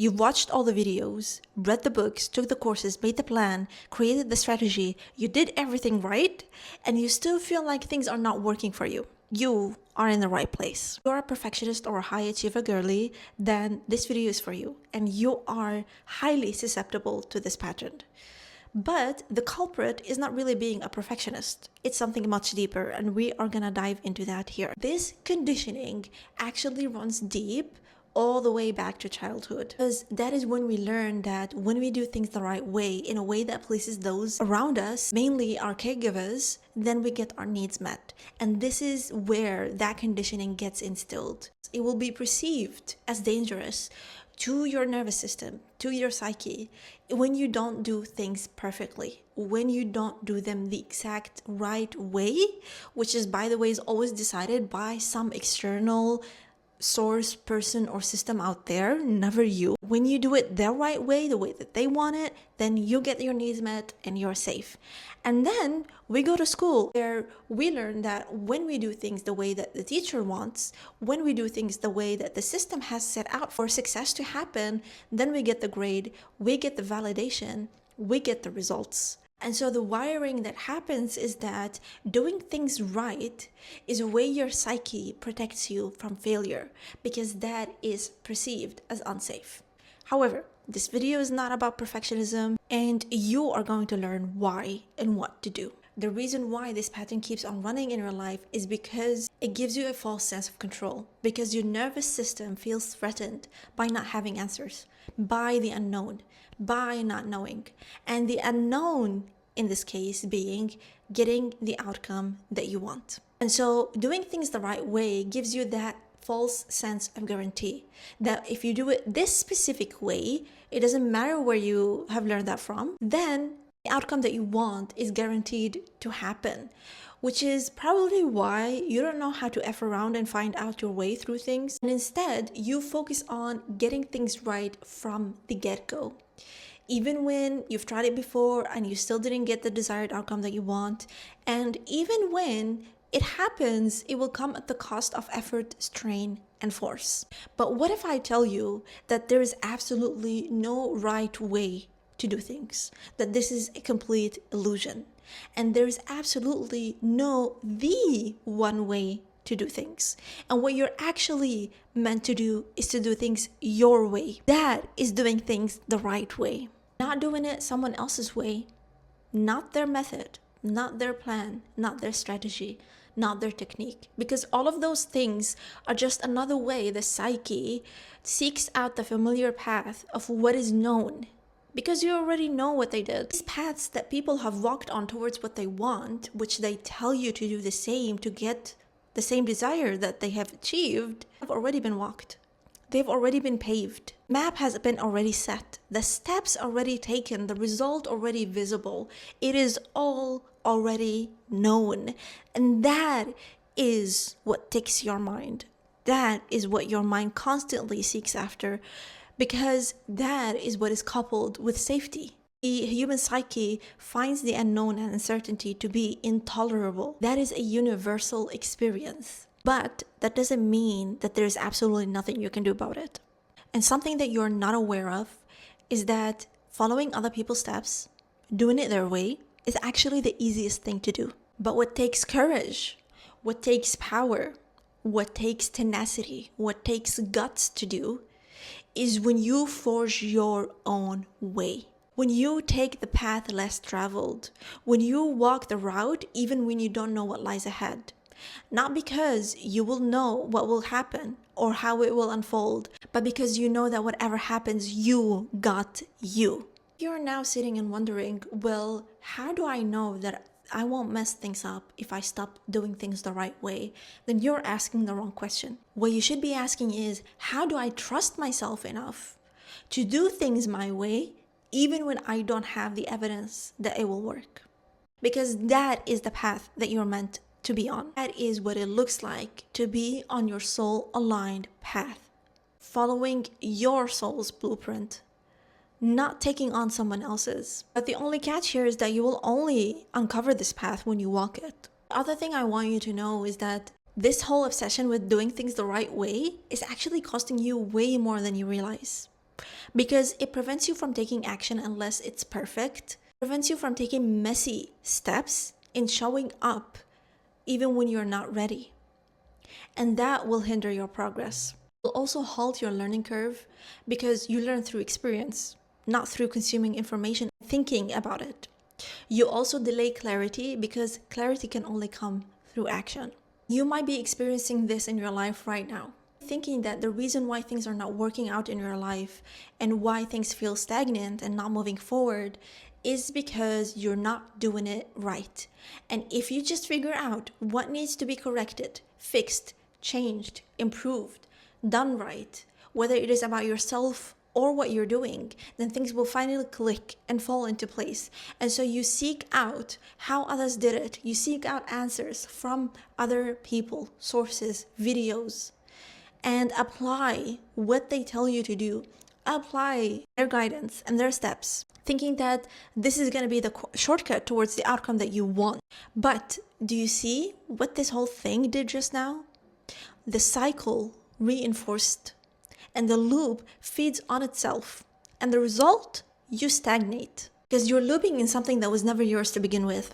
You've watched all the videos, read the books, took the courses, made the plan, created the strategy, you did everything right, and you still feel like things are not working for you. You are in the right place. If you're a perfectionist or a high achiever girly, then this video is for you, and you are highly susceptible to this pattern. But the culprit is not really being a perfectionist. It's something much deeper, and we are gonna dive into that here. This conditioning actually runs deep all the way back to childhood, because that is when we learn that when we do things the right way, in a way that pleases those around us, mainly our caregivers, then we get our needs met. And this is where that conditioning gets instilled. It will be perceived as dangerous to your nervous system, to your psyche, when you don't do things perfectly, when you don't do them the exact right way, which is, by the way, is always decided by some external source, person, or system out there, never you. When you do it their right way, the way that they want it, then you get your needs met and you're safe. And then we go to school where we learn that when we do things the way that the teacher wants, when we do things the way that the system has set out for success to happen, then we get the grade, we get the validation, we get the results. And so the wiring that happens is that doing things right is a way your psyche protects you from failure, because that is perceived as unsafe. However, this video is not about perfectionism, and you are going to learn why and what to do. The reason why this pattern keeps on running in your life is because it gives you a false sense of control, because your nervous system feels threatened by not having answers, by the unknown, by not knowing, and the unknown in this case being getting the outcome that you want. And so doing things the right way gives you that false sense of guarantee that if you do it this specific way, it doesn't matter where you have learned that from, then the outcome that you want is guaranteed to happen, which is probably why you don't know how to F around and find out your way through things. And instead, you focus on getting things right from the get-go. Even when you've tried it before and you still didn't get the desired outcome that you want, and even when it happens, it will come at the cost of effort, strain, and force. But what if I tell you that there is absolutely no right way to do things, that this is a complete illusion, and there is absolutely no the one way to do things, and what you're actually meant to do is to do things your way? That is doing things the right way, not doing it someone else's way, not their method, not their plan, not their strategy, not their technique, because all of those things are just another way the psyche seeks out the familiar path of what is known, because you already know what they did. These paths that people have walked on towards what they want, which they tell you to do the same to get the same desire that they have achieved, have already been walked. They've already been paved. Map has been already set. The steps already taken. The result already visible. It is all already known. And that is what ticks your mind. That is what your mind constantly seeks after, because that is what is coupled with safety. The human psyche finds the unknown and uncertainty to be intolerable. That is a universal experience. But that doesn't mean that there is absolutely nothing you can do about it. And something that you're not aware of is that following other people's steps, doing it their way, is actually the easiest thing to do. But what takes courage, what takes power, what takes tenacity, what takes guts to do is when you forge your own way. When you take the path less traveled, when you walk the route even when you don't know what lies ahead. Not because you will know what will happen or how it will unfold, but because you know that whatever happens, you got you. You're now sitting and wondering, well, how do I know that I won't mess things up if I stop doing things the right way? Then you're asking the wrong question. What you should be asking is, how do I trust myself enough to do things my way even when I don't have the evidence that it will work? Because that is the path that you're meant to be on. That is what it looks like to be on your soul-aligned path, following your soul's blueprint, not taking on someone else's. But the only catch here is that you will only uncover this path when you walk it. The other thing I want you to know is that this whole obsession with doing things the right way is actually costing you way more than you realize. because it prevents you from taking action unless it's perfect, prevents you from taking messy steps in showing up even when you're not ready. And that will hinder your progress. It will also halt your learning curve because you learn through experience, not through consuming information and thinking about it. You also delay clarity because clarity can only come through action. You might be experiencing this in your life right now, thinking that the reason why things are not working out in your life and why things feel stagnant and not moving forward is because you're not doing it right. And if you just figure out what needs to be corrected, fixed, changed, improved, done right, whether it is about yourself or what you're doing, then things will finally click and fall into place. And so you seek out how others did it. You seek out answers from other people, sources, videos, and apply what they tell you to do. Apply their guidance and their steps, thinking that this is going to be the shortcut towards the outcome that you want. But do you see what this whole thing did just now? The cycle reinforced, and the loop feeds on itself. And the result, you stagnate because you're looping in something that was never yours to begin with.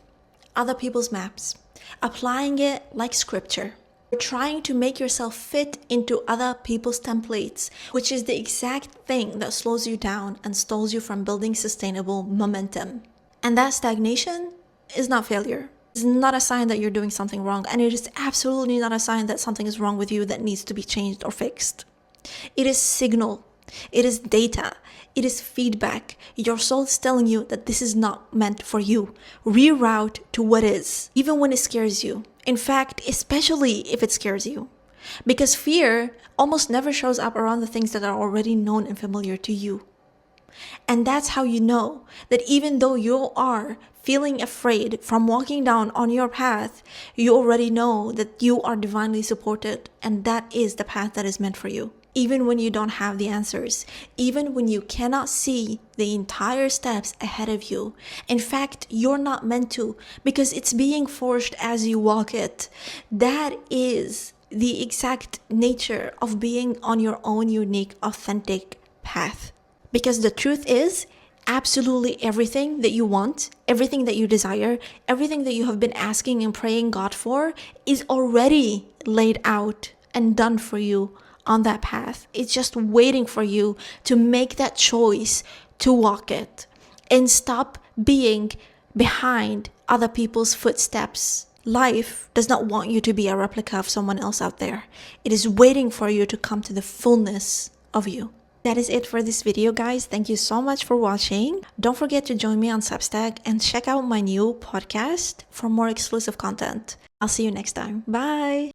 Other people's maps, applying it like scripture. You're trying to make yourself fit into other people's templates, which is the exact thing that slows you down and stalls you from building sustainable momentum. And that stagnation is not failure. It's not a sign that you're doing something wrong, and it is absolutely not a sign that something is wrong with you that needs to be changed or fixed. It is signal. It is data. It is feedback. Your soul is telling you that this is not meant for you. Reroute to what is, even when it scares you. In fact, especially if it scares you. Because fear almost never shows up around the things that are already known and familiar to you. And that's how you know that even though you are feeling afraid from walking down on your path, you already know that you are divinely supported, and that is the path that is meant for you. Even when you don't have the answers, even when you cannot see the entire steps ahead of you. In fact, you're not meant to, because it's being forged as you walk it. That is the exact nature of being on your own unique, authentic path. Because the truth is, absolutely everything that you want, everything that you desire, everything that you have been asking and praying God for is already laid out and done for you on that path. It's just waiting for you to make that choice to walk it and stop being behind other people's footsteps. Life does not want you to be a replica of someone else out there. It is waiting for you to come to the fullness of you. That is it for this video, guys. Thank you so much for watching. Don't forget to join me on Substack and check out my new podcast for more exclusive content. I'll see you next time. Bye!